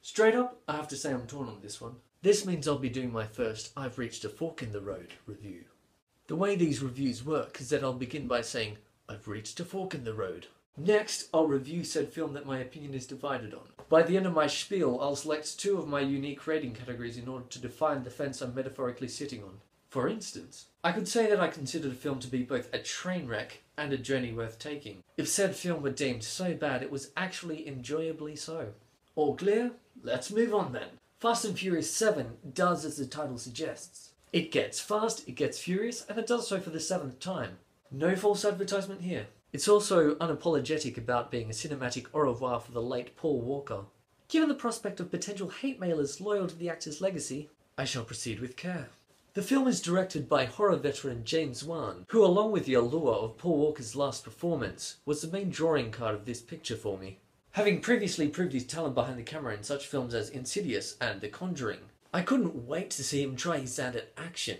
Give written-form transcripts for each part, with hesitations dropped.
Straight up, I have to say I'm torn on this one. This means I'll be doing my first I've reached a fork in the road review. The way these reviews work is that I'll begin by saying, I've reached a fork in the road. Next, I'll review said film that my opinion is divided on. By the end of my spiel, I'll select 2 of my unique rating categories in order to define the fence I'm metaphorically sitting on. For instance, I could say that I consider the film to be both a train wreck and a journey worth taking, if said film were deemed so bad it was actually enjoyably so. All clear? Let's move on then. Fast and Furious 7 does as the title suggests. It gets fast, it gets furious, and it does so for the 7th time. No false advertisement here. It's also unapologetic about being a cinematic au revoir for the late Paul Walker. Given the prospect of potential hate mailers loyal to the actor's legacy, I shall proceed with care. The film is directed by horror veteran James Wan, who along with the allure of Paul Walker's last performance, was the main drawing card of this picture for me. Having previously proved his talent behind the camera in such films as Insidious and The Conjuring, I couldn't wait to see him try his hand at action.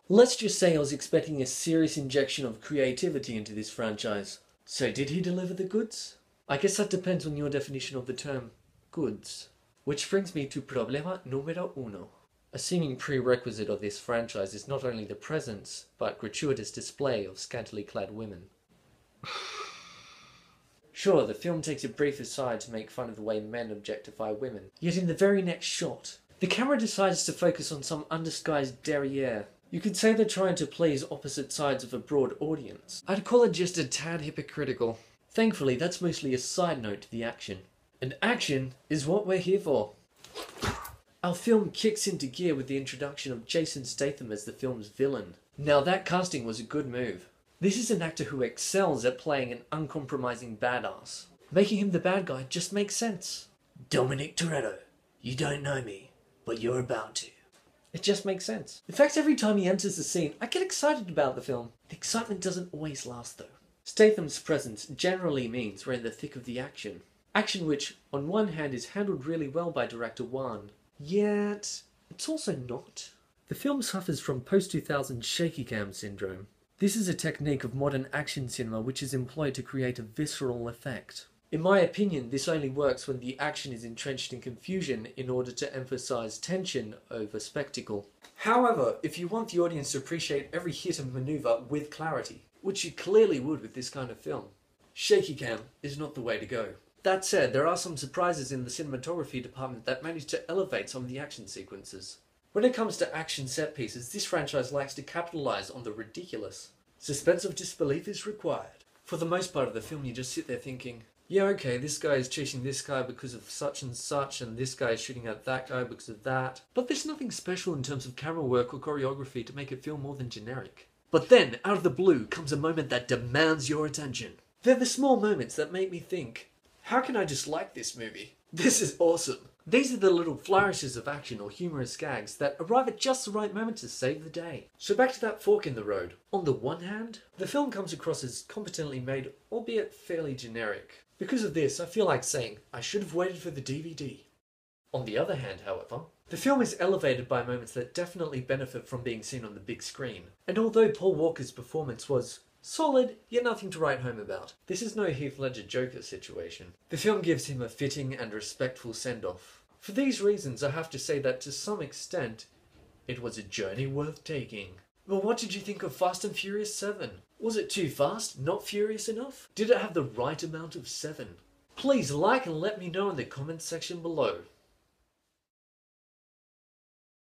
Let's just say I was expecting a serious injection of creativity into this franchise. So did he deliver the goods? I guess that depends on your definition of the term goods. Which brings me to problema numero uno. A seeming prerequisite of this franchise is not only the presence, but gratuitous display of scantily clad women. Sure, the film takes a brief aside to make fun of the way men objectify women. Yet in the very next shot, the camera decides to focus on some undisguised derriere. You could say they're trying to please opposite sides of a broad audience. I'd call it just a tad hypocritical. Thankfully, that's mostly a side note to the action. And action is what we're here for. Our film kicks into gear with the introduction of Jason Statham as the film's villain. Now that casting was a good move. This is an actor who excels at playing an uncompromising badass. Making him the bad guy just makes sense. Dominic Toretto, you don't know me, but you're about to. It just makes sense. In fact, every time he enters the scene, I get excited about the film. The excitement doesn't always last though. Statham's presence generally means we're in the thick of the action. Action which, on one hand, is handled really well by director Wan. Yet, it's also not. The film suffers from post-2000 shaky cam syndrome. This is a technique of modern action cinema which is employed to create a visceral effect. In my opinion, this only works when the action is entrenched in confusion in order to emphasize tension over spectacle. However, if you want the audience to appreciate every hit and maneuver with clarity, which you clearly would with this kind of film, shaky cam is not the way to go. That said, there are some surprises in the cinematography department that manage to elevate some of the action sequences. When it comes to action set pieces, this franchise likes to capitalize on the ridiculous. Suspense of disbelief is required. For the most part of the film, you just sit there thinking, yeah, okay, this guy is chasing this guy because of such, and this guy is shooting at that guy because of that. But there's nothing special in terms of camera work or choreography to make it feel more than generic. But then, out of the blue, comes a moment that demands your attention. They're the small moments that make me think, how can I just like this movie? This is awesome. These are the little flourishes of action or humorous gags that arrive at just the right moment to save the day. So back to that fork in the road. On the one hand, the film comes across as competently made, albeit fairly generic. Because of this, I feel like saying, I should have waited for the DVD. On the other hand, however, the film is elevated by moments that definitely benefit from being seen on the big screen. And although Paul Walker's performance was solid, yet nothing to write home about, this is no Heath Ledger Joker situation. The film gives him a fitting and respectful send-off. For these reasons, I have to say that to some extent, it was a journey worth taking. Well, what did you think of Fast and Furious 7? Was it too fast? Not furious enough? Did it have the right amount of 7? Please like and let me know in the comments section below.